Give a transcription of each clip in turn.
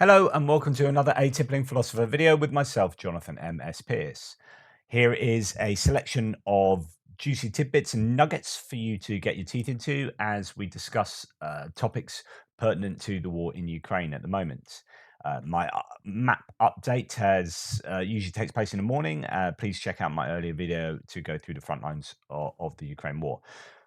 Hello and welcome to another Atypical Philosopher video with myself, Jonathan M.S. Pearce. Here is a selection of juicy tidbits and nuggets for you to get your teeth into as we discuss topics pertinent to the war in Ukraine at the moment. My map update usually takes place in the morning. Please check out my earlier video to go through the front lines of the Ukraine war.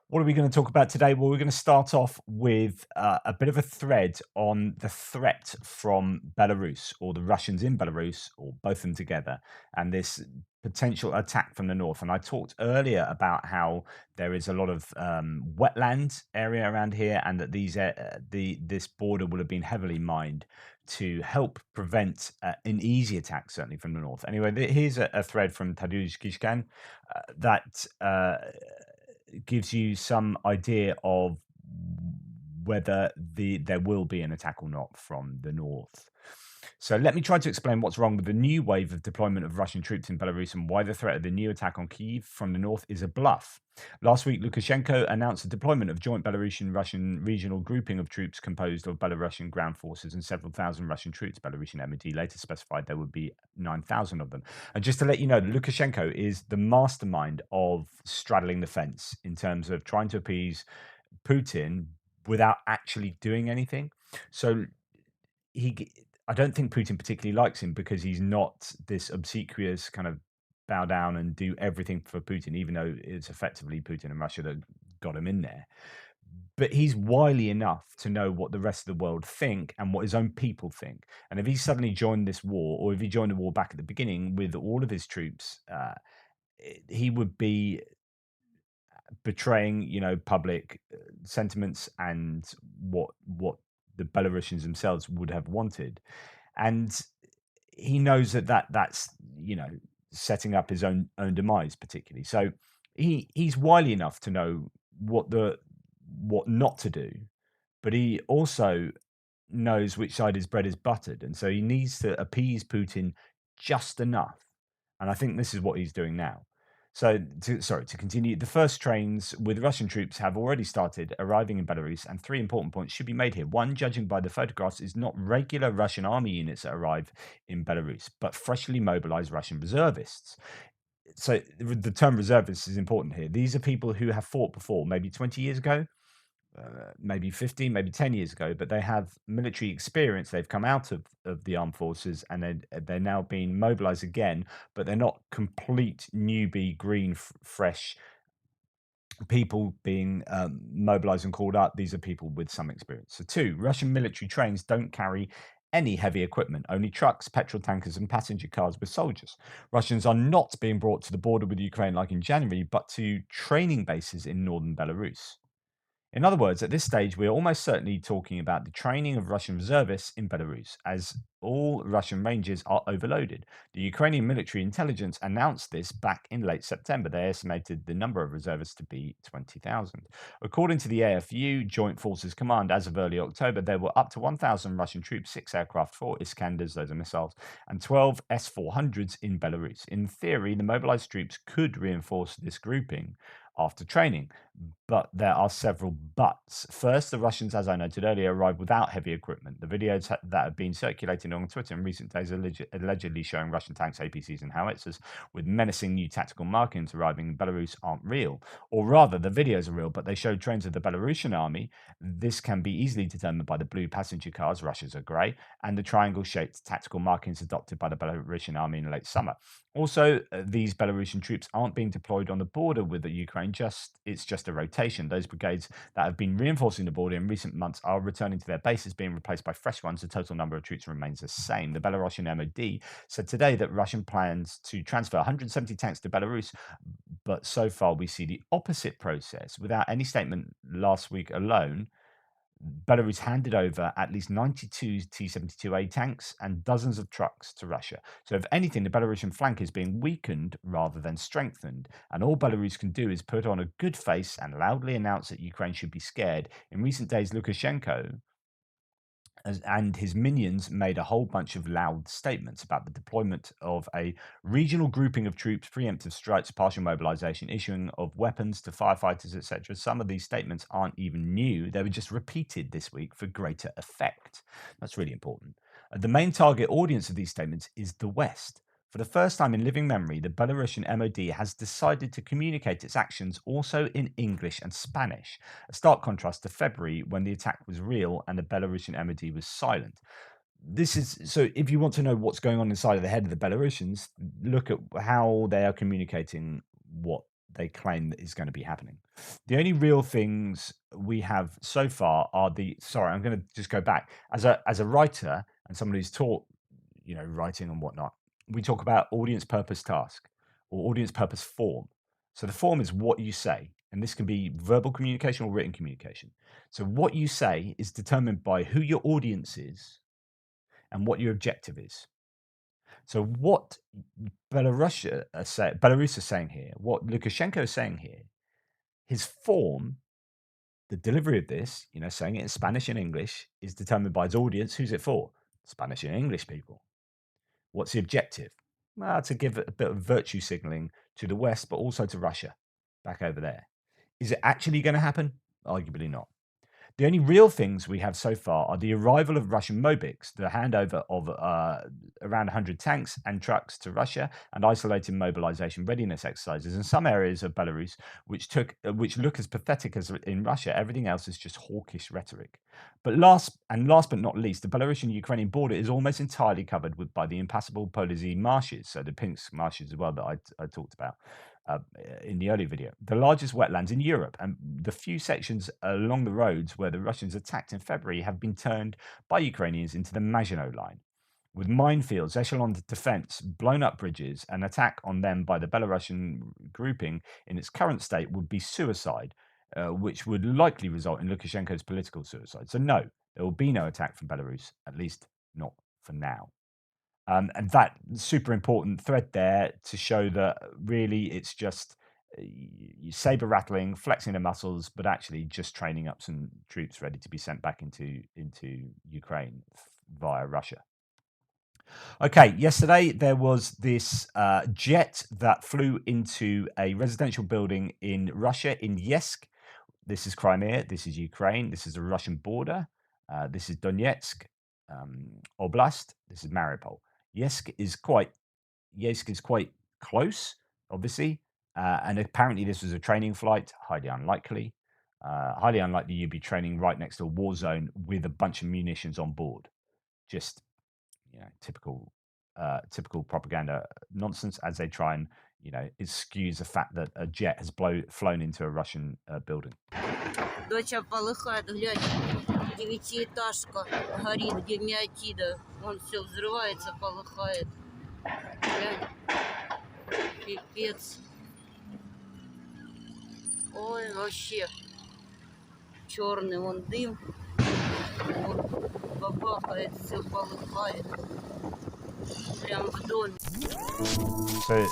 What are we going to talk about today? Well, we're going to start off with a bit of a thread on the threat from Belarus, or the Russians in Belarus, or both of them together, and this potential attack from the north. And I talked earlier about how there is a lot of wetland area around here, and that this border will have been heavily mined to help prevent an easy attack, certainly from the north. Anyway, here's a thread from Tadeusz Kishkan that gives you some idea of whether there will be an attack or not from the north. So let me try to explain what's wrong with the new wave of deployment of Russian troops in Belarus and why the threat of the new attack on Kyiv from the north is a bluff. Last week, Lukashenko announced the deployment of joint Belarusian-Russian regional grouping of troops composed of Belarusian ground forces and several thousand Russian troops. Belarusian MOD later specified there would be 9,000 of them. And just to let you know, Lukashenko is the mastermind of straddling the fence in terms of trying to appease Putin without actually doing anything. So I don't think Putin particularly likes him because he's not this obsequious kind of bow down and do everything for Putin, even though it's effectively Putin and Russia that got him in there. But he's wily enough to know what the rest of the world think and what his own people think. And if he suddenly joined this war, or if he joined the war back at the beginning with all of his troops, he would be betraying, public sentiments and what the Belarusians themselves would have wanted. And he knows that's setting up his own demise, particularly. So he's wily enough to know what not to do, but he also knows which side his bread is buttered, and so he needs to appease Putin just enough. And I think this is what he's doing now. So, to continue, the first trains with Russian troops have already started arriving in Belarus, and three important points should be made here. One, judging by the photographs, is not regular Russian army units that arrive in Belarus, but freshly mobilized Russian reservists. So, the term reservists is important here. These are people who have fought before, maybe 20 years ago, maybe 15, maybe 10 years ago, but they have military experience. They've come out of the armed forces, and they're now being mobilized again, but they're not complete newbie, green, fresh people being mobilized and called up. These are people with some experience. So, two, Russian military trains don't carry any heavy equipment, only trucks, petrol tankers, and passenger cars with soldiers. Russians are not being brought to the border with Ukraine like in January, but to training bases in northern Belarus. In other words, at this stage, we're almost certainly talking about the training of Russian reservists in Belarus, as all Russian ranges are overloaded. The Ukrainian military intelligence announced this back in late September. They estimated the number of reservists to be 20,000. According to the AFU Joint Forces Command, as of early October, there were up to 1,000 Russian troops, 6 aircraft, 4 Iskanders, those are missiles, and 12 S-400s in Belarus. In theory, the mobilized troops could reinforce this grouping after training. But there are several buts. First, the Russians, as I noted earlier, arrived without heavy equipment. The videos that have been circulating on Twitter in recent days allegedly showing Russian tanks, APCs, and howitzers with menacing new tactical markings arriving in Belarus aren't real. Or rather, the videos are real, but they show trains of the Belarusian army. This can be easily determined by the blue passenger cars, Russia's are grey, and the triangle-shaped tactical markings adopted by the Belarusian army in late summer. Also, these Belarusian troops aren't being deployed on the border with the Ukraine, it's just a rotation. Those brigades that have been reinforcing the border in recent months are returning to their bases, being replaced by fresh ones. The total number of troops remains the same. The Belarusian MOD said today that Russian plans to transfer 170 tanks to Belarus, but so far we see the opposite process. Without any statement last week alone, Belarus handed over at least 92 T-72A tanks and dozens of trucks to Russia. So if anything, the Belarusian flank is being weakened rather than strengthened. And all Belarus can do is put on a good face and loudly announce that Ukraine should be scared. In recent days, Lukashenko and his minions made a whole bunch of loud statements about the deployment of a regional grouping of troops, preemptive strikes, partial mobilization, issuing of weapons to firefighters, etc. Some of these statements aren't even new. They were just repeated this week for greater effect. That's really important. The main target audience of these statements is the West. For the first time in living memory, the Belarusian MOD has decided to communicate its actions also in English and Spanish, a stark contrast to February when the attack was real and the Belarusian MOD was silent. This is so if you want to know what's going on inside of the head of the Belarusians, look at how they are communicating what they claim that is going to be happening. The only real things we have so far are I'm going to just go back as a writer and someone who's taught, writing and whatnot. We talk about audience purpose task or audience purpose form. So the form is what you say, and this can be verbal communication or written communication. So what you say is determined by who your audience is and what your objective is. So what Belarus is saying here, what Lukashenko is saying here, his form, the delivery of this, saying it in Spanish and English, is determined by his audience. Who's it for? Spanish and English people. What's the objective? Well, to give a bit of virtue signaling to the West, but also to Russia back over there. Is it actually going to happen? Arguably not. The only real things we have so far are the arrival of Russian Mobics, the handover of around 100 tanks and trucks to Russia, and isolated mobilization readiness exercises in some areas of Belarus, which look as pathetic as in Russia. Everything else is just hawkish rhetoric. But last but not least, the Belarusian-Ukrainian border is almost entirely covered by the impassable Polizei marshes, so the Pinsk marshes as well that I talked about in the earlier video, the largest wetlands in Europe, and the few sections along the roads where the Russians attacked in February have been turned by Ukrainians into the Maginot Line. With minefields, echelon defense, blown up bridges, an attack on them by the Belarusian grouping in its current state would be suicide, which would likely result in Lukashenko's political suicide. So no, there will be no attack from Belarus, at least not for now. And that super important thread there to show that really it's just you saber rattling, flexing the muscles, but actually just training up some troops ready to be sent back into Ukraine via Russia. Okay, yesterday there was this jet that flew into a residential building in Russia, in Yeysk. This is Crimea, this is Ukraine, this is the Russian border, this is Donetsk Oblast, this is Mariupol. Yeysk is quite close, obviously, and apparently this was a training flight. Highly unlikely you'd be training right next to a war zone with a bunch of munitions on board. Just typical propaganda nonsense as they try and excuse the fact that a jet has flown into a Russian building. Доча полыхает, глянь, девятиэтажка горит, где Миотида. Вон все взрывается, полыхает. Глянь, пипец. Ой, вообще. Черный вон дым. Вот бабахает, все полыхает. Прям в доме. So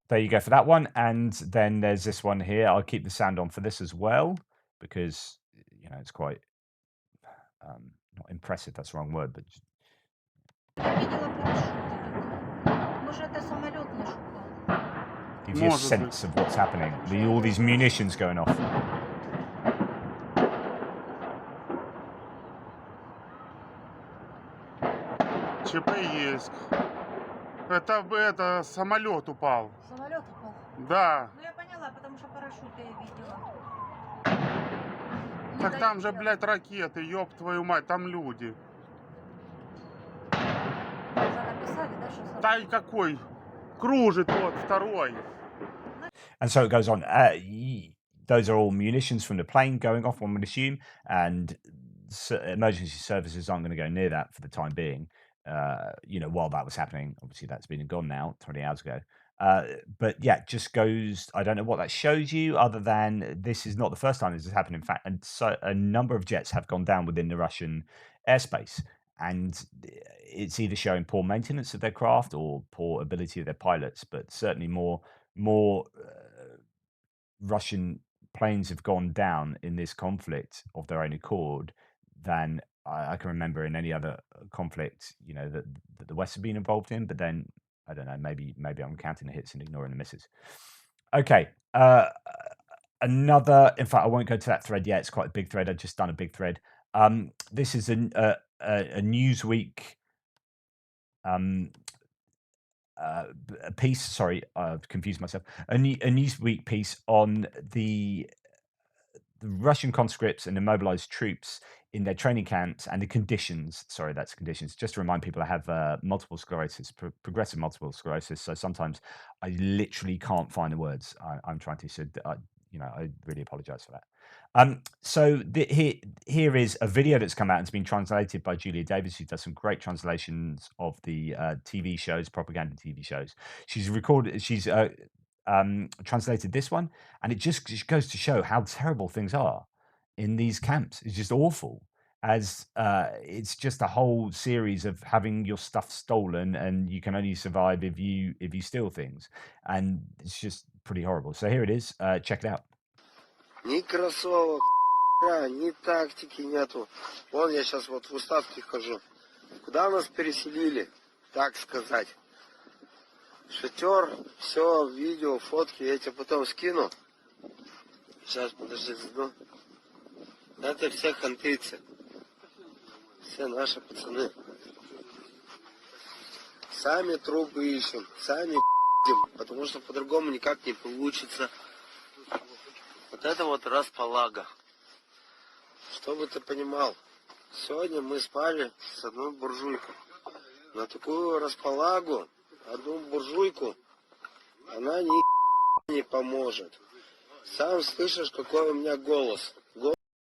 there you go for that one. And then there's this one here. I'll keep the sound on for this as well, because it's quite not impressive, that's the wrong word, but gives you a sense of what's happening. All these munitions going off. ЧП Yeysk. Это самолет упал. Самолет упал? Да. Ну я поняла, потому что парашют я видела. Так там же, блядь, ракеты, ёб твою мать, там люди. Написали, да, что Да и какой? Кружит вот второй. And so it goes on. Those are all munitions from the plane going off, one would assume, and emergency services aren't going to go near that for the time being. While that was happening, obviously that's been and gone now, 20 hours ago. But yeah, just goes. I don't know what that shows you, other than this is not the first time this has happened. In fact, and so a number of jets have gone down within the Russian airspace, and it's either showing poor maintenance of their craft or poor ability of their pilots. But certainly more Russian planes have gone down in this conflict of their own accord than I can remember in any other conflict, that the West have been involved in. But then I don't know, maybe I'm counting the hits and ignoring the misses. Okay, another. In fact, I won't go to that thread yet. It's quite a big thread. I've just done a big thread. This is a Newsweek a piece. Sorry, I've confused myself. A Newsweek piece on the Russian conscripts and the mobilized troops in their training camps and the conditions. Sorry, that's conditions. Just to remind people, I have multiple sclerosis, progressive multiple sclerosis. So sometimes I literally can't find the words I'm trying to. So, I really apologize for that. So here is a video that's come out and it's been translated by Julia Davis, who does some great translations of the TV shows, propaganda TV shows. She's translated this one, and it just goes to show how terrible things are in these camps. It's just awful. As it's just a whole series of having your stuff stolen, and you can only survive if you steal things, and it's just pretty horrible. So here it is. Check it out. Ни кроссовок, ни тактики нету. Вон я сейчас вот в Уставке хожу. Куда нас переселили, так сказать? Шатер, все, видео, фотки, я тебе потом скину. Сейчас, подожди, заду. Это все хантыйцы. Все наши пацаны. Сами трупы ищем, сами потому что по-другому никак не получится. Вот это вот располага. Чтобы ты понимал, сегодня мы спали с одной буржуйкой. На такую располагу, одну буржуйку, она не поможет. Сам слышишь, какой у меня голос.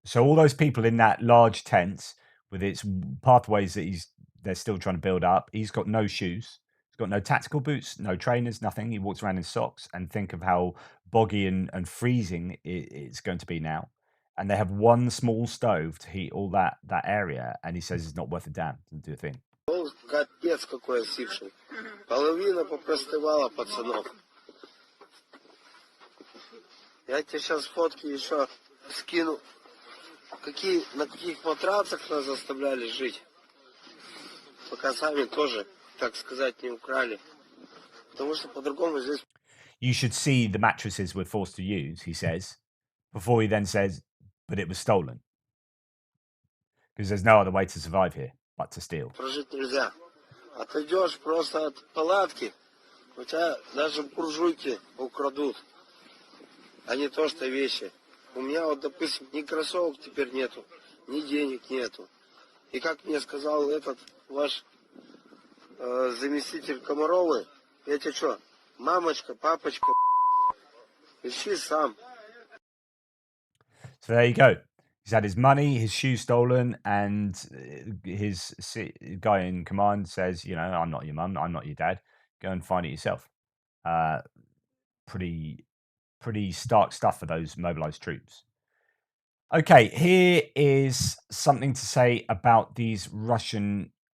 So all those people in that large tent with its pathways that they're still trying to build up, he's got no shoes. He's got no tactical boots, no trainers, nothing. He walks around in socks, and think of how boggy and freezing it's going to be now. And they have one small stove to heat all that area, and he says it's not worth a damn to do a thing. Капец какой осипший. Половина попростывала пацанов. Я тебе сейчас фотки еще скину. На каких матрацах нас заставляли жить. Пока сами тоже, так сказать, не украли. Потому что по-другому здесь... You should see the mattresses we're forced to use, he says, before he then says, but it was stolen. Because there's no other way to survive here but to steal. Прожить нельзя. Отойдешь просто от палатки, у тебя даже буржуйки украдут, а не то, что вещи. У меня вот, допустим, ни кроссовок теперь нету, ни денег нету. И как мне сказал этот ваш заместитель Комаровой, я тебе что, мамочка, папочка, ищи сам. So there you go. He's had his money, his shoes stolen, and his guy in command says, I'm not your mum, I'm not your dad. Go and find it yourself. Pretty stark stuff for those mobilized troops. Okay, here is something to say about these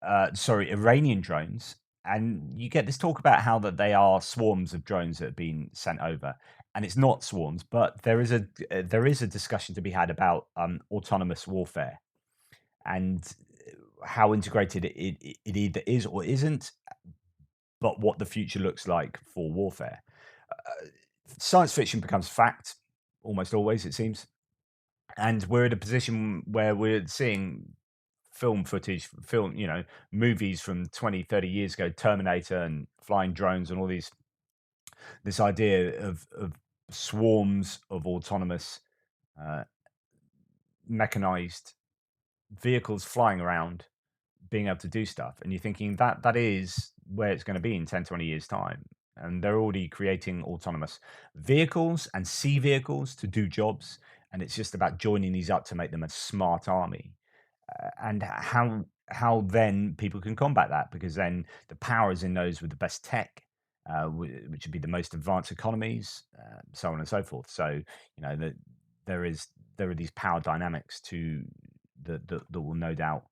Iranian drones. And you get this talk about how that they are swarms of drones that have been sent over. And it's not swarms, but there is a discussion to be had about autonomous warfare and how integrated it either is or isn't, but what the future looks like for warfare. Science fiction becomes fact almost always, it seems. And we're in a position where we're seeing film footage, movies from 20, 30 years ago, Terminator and flying drones and all this idea of swarms of autonomous mechanized vehicles flying around, being able to do stuff. And you're thinking that is where it's going to be in 10, 20 years time. And they're already creating autonomous vehicles and sea vehicles to do jobs. And it's just about joining these up to make them a smart army. And how then people can combat that, because then the power is in those with the best tech, which would be the most advanced economies, so on and so forth. So there are these power dynamics to that will no doubt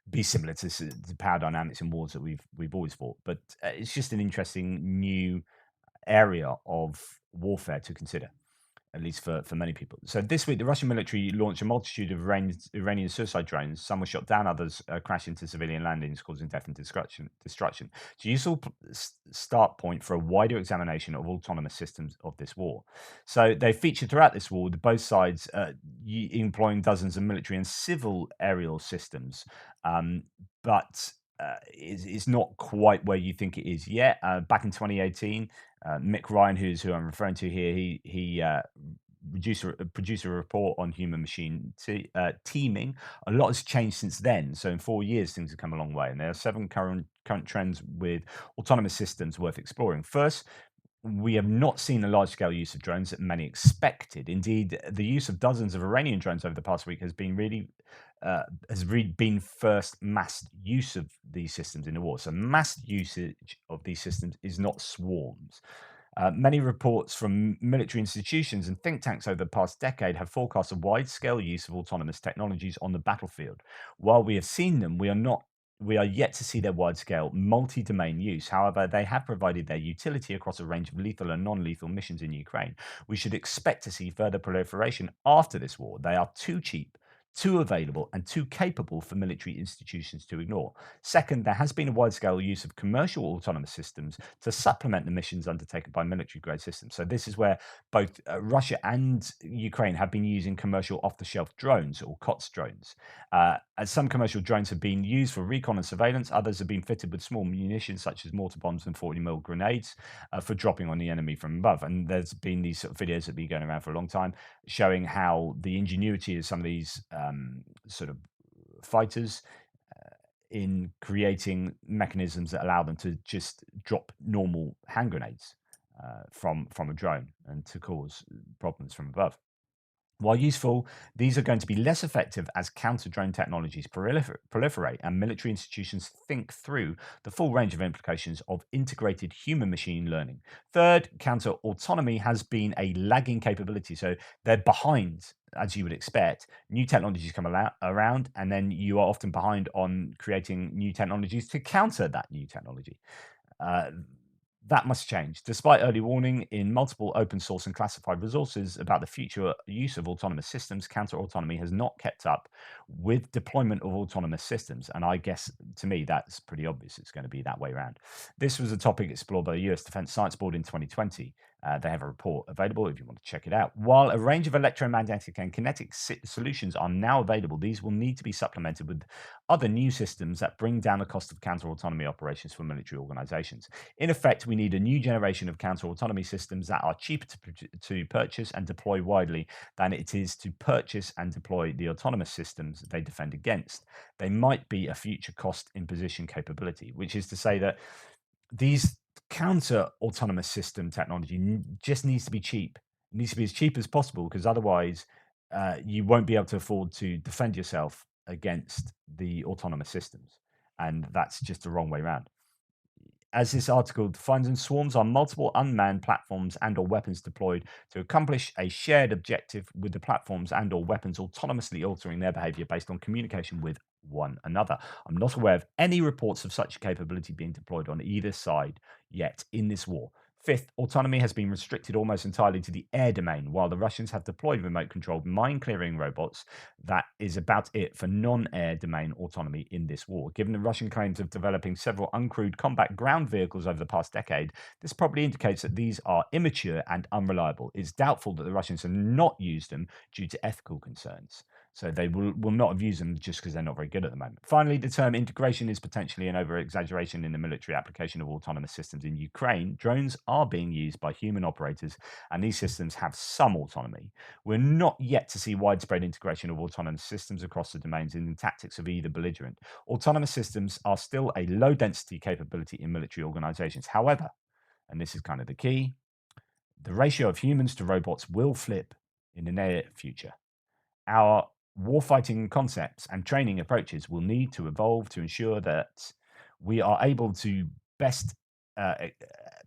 be similar to the power dynamics in wars that we've always fought. But it's just an interesting new area of warfare to consider, at least for many people. So this week, the Russian military launched a multitude of Iranian suicide drones. Some were shot down, others crashed into civilian landings, causing death and destruction. It's a useful start point for a wider examination of autonomous systems of this war. So they featured throughout this war, both sides employing dozens of military and civil aerial systems. But is not quite where you think it is yet. Back in 2018, Mick Ryan, who I'm referring to here, he produced a report on human machine teaming. A lot has changed since then. So in 4 years, things have come a long way, and there are 7 current trends with autonomous systems worth exploring. First, we have not seen a large-scale use of drones that many expected. Indeed, the use of dozens of Iranian drones over the past week has really been first mass use of these systems in the war. So mass usage of these systems is not swarms. Many reports from military institutions and think tanks over the past decade have forecast a wide-scale use of autonomous technologies on the battlefield. While we have seen them, we are yet to see their wide-scale multi-domain use. However, they have provided their utility across a range of lethal and non-lethal missions in Ukraine. We should expect to see further proliferation after this war. They are too cheap, too available, and too capable for military institutions to ignore. Second, there has been a wide-scale use of commercial autonomous systems to supplement the missions undertaken by military-grade systems. So this is where both Russia and Ukraine have been using commercial off-the-shelf drones, or COTS drones. As some commercial drones have been used for recon and surveillance, others have been fitted with small munitions such as mortar bombs and 40mm grenades for dropping on the enemy from above. And there's been these sort of videos that have been going around for a long time showing how the ingenuity of some of these sort of fighters in creating mechanisms that allow them to just drop normal hand grenades from a drone and to cause problems from above. While useful, these are going to be less effective as counter-drone technologies proliferate and military institutions think through the full range of implications of integrated human-machine learning. Third, counter-autonomy has been a lagging capability, so they're behind, as you would expect. New technologies come around, and then you are often behind on creating new technologies to counter that new technology. That must change. Despite early warning in multiple open source and classified resources about the future use of autonomous systems, counter-autonomy has not kept up with deployment of autonomous systems. And I guess, to me, that's pretty obvious. It's going to be that way around. This was a topic explored by the US Defense Science Board in 2020. They have a report available if you want to check it out. While a range of electromagnetic and kinetic solutions are now available, these will need to be supplemented with other new systems that bring down the cost of counter-autonomy operations for military organizations. In effect, we need a new generation of counter-autonomy systems that are cheaper to purchase and deploy widely than it is to purchase and deploy the autonomous systems they defend against. They might be a future cost imposition capability, which is to say that these counter-autonomous system technology just needs to be cheap. It needs to be as cheap as possible, because otherwise you won't be able to afford to defend yourself against the autonomous systems. And that's just the wrong way around. As this article defines, and swarms are multiple unmanned platforms and or weapons deployed to accomplish a shared objective, with the platforms and or weapons autonomously altering their behavior based on communication with one another. I'm not aware of any reports of such a capability being deployed on either side yet in this war. Fifth, autonomy has been restricted almost entirely to the air domain, while the Russians have deployed remote-controlled mine-clearing robots. That is about it for non-air domain autonomy in this war. Given the Russian claims of developing several uncrewed combat ground vehicles over the past decade, this probably indicates that these are immature and unreliable. It's doubtful that the Russians have not used them due to ethical concerns. So they will not have used them just because they're not very good at the moment. Finally, the term integration is potentially an over-exaggeration in the military application of autonomous systems in Ukraine. Drones are being used by human operators, and these systems have some autonomy. We're not yet to see widespread integration of autonomous systems across the domains in the tactics of either belligerent. Autonomous systems are still a low-density capability in military organizations. However, and this is kind of the key, the ratio of humans to robots will flip in the near future. Our warfighting concepts and training approaches will need to evolve to ensure that we are able to best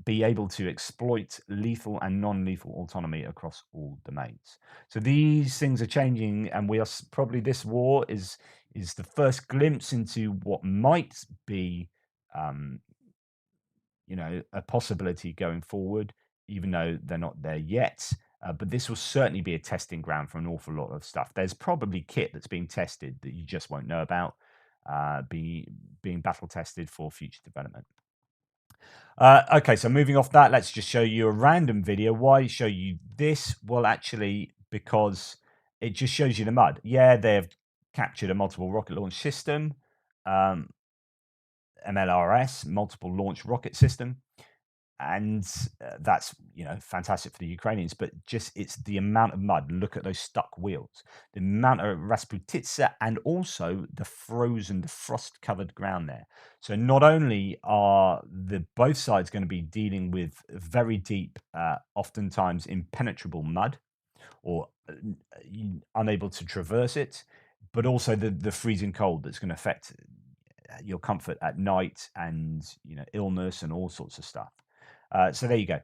be able to exploit lethal and non-lethal autonomy across all domains. So these things are changing, and we are probably, this war is the first glimpse into what might be a possibility going forward, even though they're not there yet. But this will certainly be a testing ground for an awful lot of stuff. There's probably kit that's being tested that you just won't know about, being battle tested for future development. Okay, so moving off that, let's just show you a random video. Why show you this? Well, actually, because it just shows you the mud. Yeah, they've captured a multiple rocket launch system. MLRS, multiple launch rocket system. And that's, fantastic for the Ukrainians, but just it's the amount of mud. Look at those stuck wheels, the amount of Rasputitsa, and also the frost-covered ground there. So not only are both sides going to be dealing with very deep, oftentimes impenetrable mud, or unable to traverse it, but also the freezing cold that's going to affect your comfort at night, and illness and all sorts of stuff. So there you go.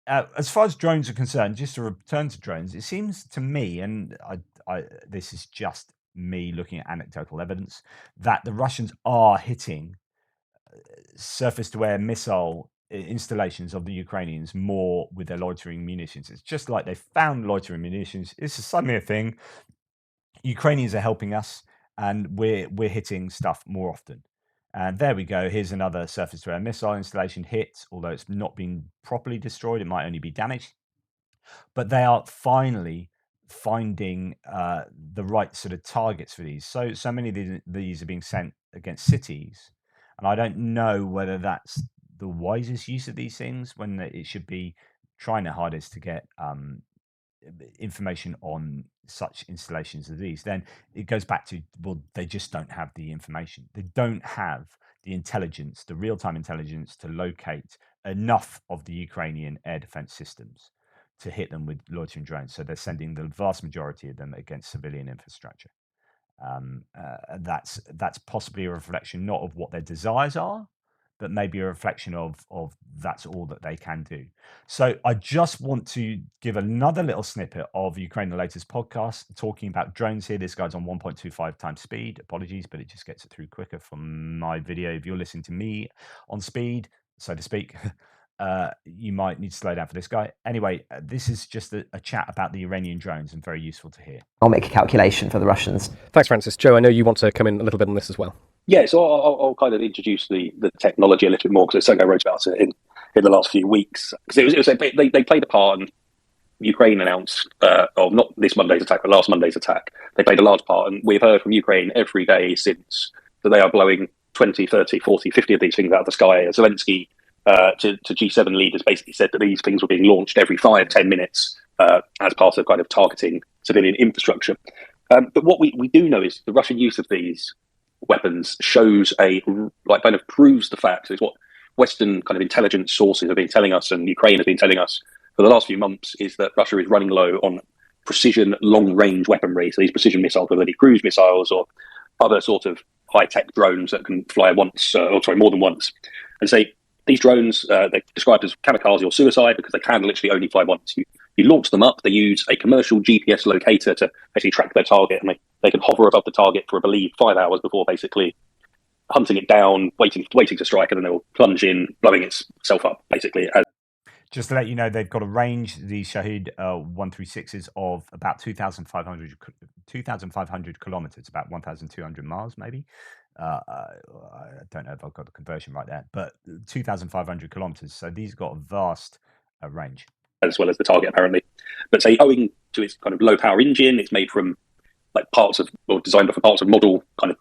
As far as drones are concerned, just to return to drones, it seems to me, and this is just me looking at anecdotal evidence, that the Russians are hitting surface-to-air missile installations of the Ukrainians more with their loitering munitions. It's just like they found loitering munitions. It's suddenly a thing. Ukrainians are helping us, and we're hitting stuff more often. And there we go. Here's another surface-to-air missile installation hit. Although it's not been properly destroyed, it might only be damaged. But they are finally finding the right sort of targets for these. So many of these are being sent against cities, and I don't know whether that's the wisest use of these things, when it should be trying their hardest to get information on such installations as these. Then it goes back to, well, they just don't have the information. They don't have the intelligence, the real-time intelligence, to locate enough of the Ukrainian air defense systems to hit them with loitering drones. So they're sending the vast majority of them against civilian infrastructure. That's possibly a reflection not of what their desires are, but maybe a reflection of that's all that they can do. So I just want to give another little snippet of Ukraine the Latest podcast talking about drones here. This guy's on 1.25 times speed. Apologies, but it just gets it through quicker from my video. If you're listening to me on speed, so to speak, you might need to slow down for this guy. Anyway, this is just a chat about the Iranian drones, and very useful to hear. I'll make a calculation for the Russians. Thanks, Francis. Joe, I know you want to come in a little bit on this as well. Yeah, so I'll kind of introduce the technology a little bit more, because it's something I wrote about it in the last few weeks. Because they played a part, and Ukraine announced, or not this Monday's attack, but last Monday's attack. They played a large part, and we've heard from Ukraine every day since that they are blowing 20, 30, 40, 50 of these things out of the sky. Zelensky to G7 leaders basically said that these things were being launched every 5-10 minutes as part of kind of targeting civilian infrastructure. But what we do know is the Russian use of these weapons shows kind of proves the fact. It's what Western kind of intelligence sources have been telling us, and Ukraine has been telling us for the last few months, is that Russia is running low on precision long-range weaponry. So these precision missiles, whether they be cruise missiles or other sort of high-tech drones that can fly more than once. And say these drones, they're described as kamikaze or suicide because they can literally only fly once. You launch them up, they use a commercial GPS locator to actually track their target, and they can hover above the target for, I believe, 5 hours before basically hunting it down, waiting to strike, and then they'll plunge in, blowing itself up, basically. Just to let you know, they've got a range, the Shahid 136s, of about 2,500 kilometers, about 1,200 miles, maybe. I don't know if I've got the conversion right there, but 2,500 kilometers. So these got a vast range. As well as the target, apparently. But say, owing to its kind of low power engine, it's made from designed for parts of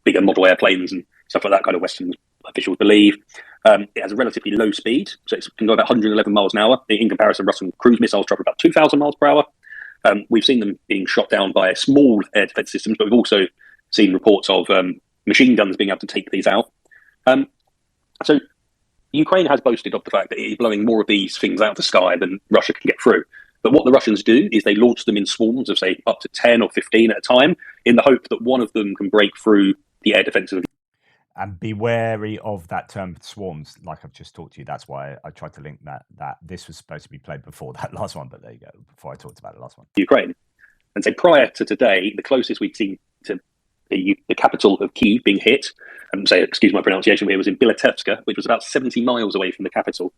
bigger model airplanes and stuff like that, kind of Western officials believe. It has a relatively low speed, so it can go about 111 miles an hour. In comparison, Russian cruise missiles travel about 2,000 miles per hour. We've seen them being shot down by small air defense systems, but we've also seen reports of machine guns being able to take these out. So Ukraine has boasted of the fact that it is blowing more of these things out of the sky than Russia can get through. But what the Russians do is they launch them in swarms of, say, up to 10 or 15 at a time, in the hope that one of them can break through the air defenses. And be wary of that term swarms, like I've just talked to you. That's why I tried to link that this was supposed to be played before that last one, but there you go, before I talked about the last one. Ukraine. And so prior to today, the closest we'd seen to the capital of Kyiv being hit, and say, excuse my pronunciation here, was in Bilatevska, which was about 70 miles away from the capital.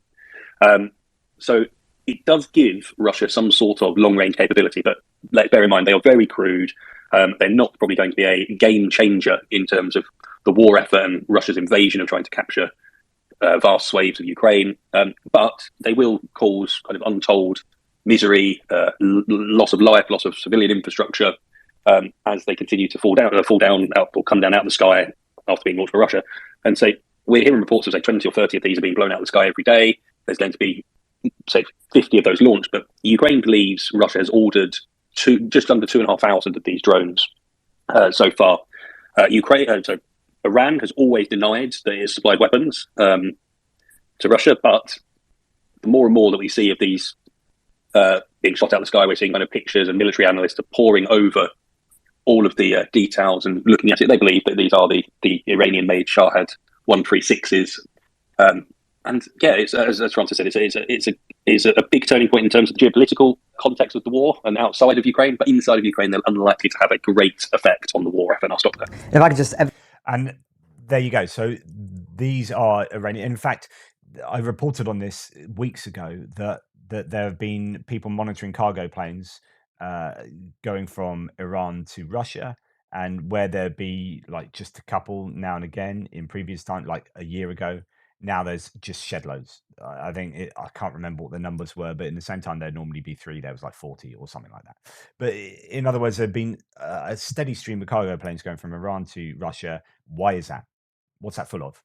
So it does give Russia some sort of long-range capability, but let's bear in mind they are very crude. They're not probably going to be a game changer in terms of the war effort and Russia's invasion of trying to capture vast swathes of Ukraine, but they will cause kind of untold misery, loss of life, loss of civilian infrastructure, as they continue to fall down or come down out of the sky after being launched by Russia. And so we're hearing reports of say 20 or 30 of these are being blown out of the sky every day. There's going to be say 50 of those launched, but Ukraine believes Russia has ordered just under 2,500 of these drones so far. Iran has always denied that it has supplied weapons to Russia, but the more and more that we see of these being shot out of the sky, we're seeing kind of pictures, and military analysts are poring over all of the details and looking at it. They believe that these are the Iranian-made Shahed 136s. And yeah, it's, as Francis said, it's a big turning point in terms of the geopolitical context of the war and outside of Ukraine. But inside of Ukraine, they're unlikely to have a great effect on the war. And I'll stop there. If I could just And there you go. So these are Iranian. In fact, I reported on this weeks ago that there have been people monitoring cargo planes going from Iran to Russia, and where there'd be like just a couple now and again in previous time, like a year ago. Now there's just shed loads. I think I can't remember what the numbers were, but in the same time there'd normally be 3. There was like 40 or something like that. But in other words, there'd been a steady stream of cargo planes going from Iran to Russia. Why is that? What's that full of?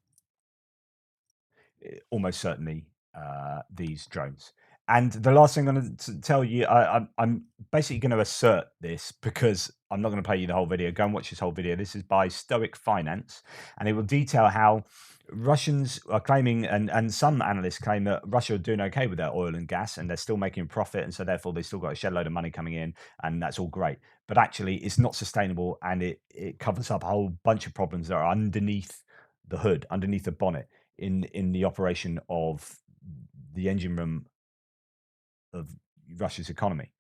Almost certainly these drones. And the last thing I'm going to tell you, I'm basically going to assert this because I'm not going to play you the whole video. Go and watch this whole video. This is by Stoic Finance, and it will detail how Russians are claiming, and some analysts claim, that Russia are doing okay with their oil and gas, and they're still making a profit, and so therefore they've still got a shed load of money coming in, and that's all great. But actually, it's not sustainable, and it covers up a whole bunch of problems that are underneath the hood, underneath the bonnet, in the operation of the engine room of Russia's economy.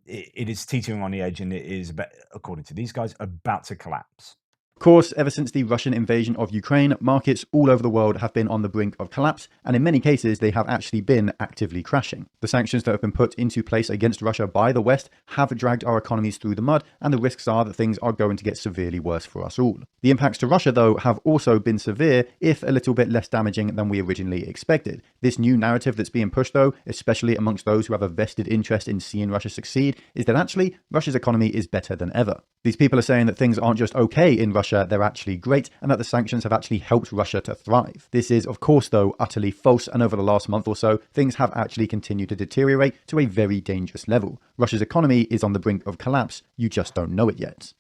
It is teetering on the edge, and it is, according to these guys, about to collapse. Of course, ever since the Russian invasion of Ukraine, markets all over the world have been on the brink of collapse, and in many cases they have actually been actively crashing. The sanctions that have been put into place against Russia by the West have dragged our economies through the mud, and the risks are that things are going to get severely worse for us all. The impacts to Russia, though, have also been severe, if a little bit less damaging than we originally expected. This new narrative that's being pushed, though, especially amongst those who have a vested interest in seeing Russia succeed, is that actually Russia's economy is better than ever. These people are saying that things aren't just okay in Russia, they're actually great, and that the sanctions have actually helped Russia to thrive. This is, of course, though, utterly false, and over the last month or so, things have actually continued to deteriorate to a very dangerous level. Russia's economy is on the brink of collapse, you just don't know it yet.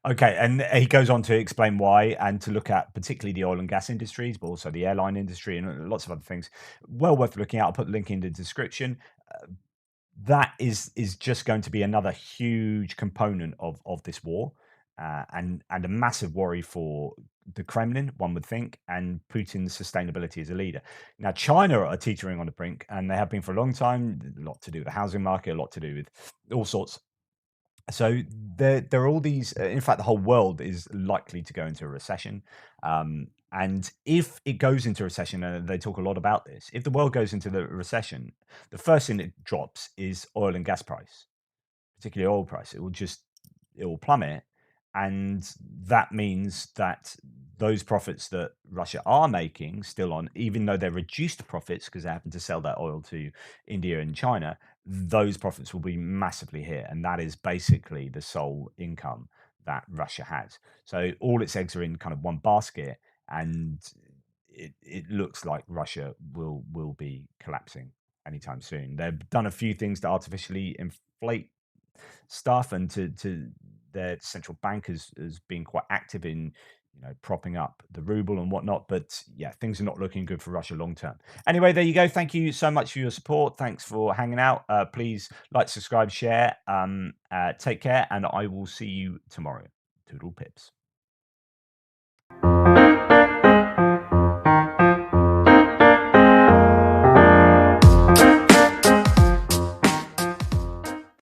Okay, and he goes on to explain why, and to look at particularly the oil and gas industries, but also the airline industry and lots of other things. Well worth looking at. I'll put the link in the description. That is just going to be another huge component of this war, and a massive worry for the Kremlin, one would think, and Putin's sustainability as a leader. Now, China are teetering on the brink, and they have been for a long time. A lot to do with the housing market, a lot to do with all sorts. So there are all these. In fact, the whole world is likely to go into a recession. And if it goes into recession, and they talk a lot about this, if the world goes into the recession, the first thing that drops is oil and gas price, particularly oil price. It will plummet. And that means that those profits that Russia are making still on, even though they're reduced profits because they happen to sell that oil to India and China, those profits will be massively hit. And that is basically the sole income that Russia has. So all its eggs are in kind of one basket, and it looks like Russia will be collapsing anytime soon. They've done a few things to artificially inflate stuff, and to their central bank has been quite active in propping up the ruble and whatnot. But yeah, things are not looking good for Russia long term. Anyway, there you go. Thank you so much for your support. Thanks for hanging out. Please like, subscribe, share. Take care, and I will see you tomorrow. Toodle pips.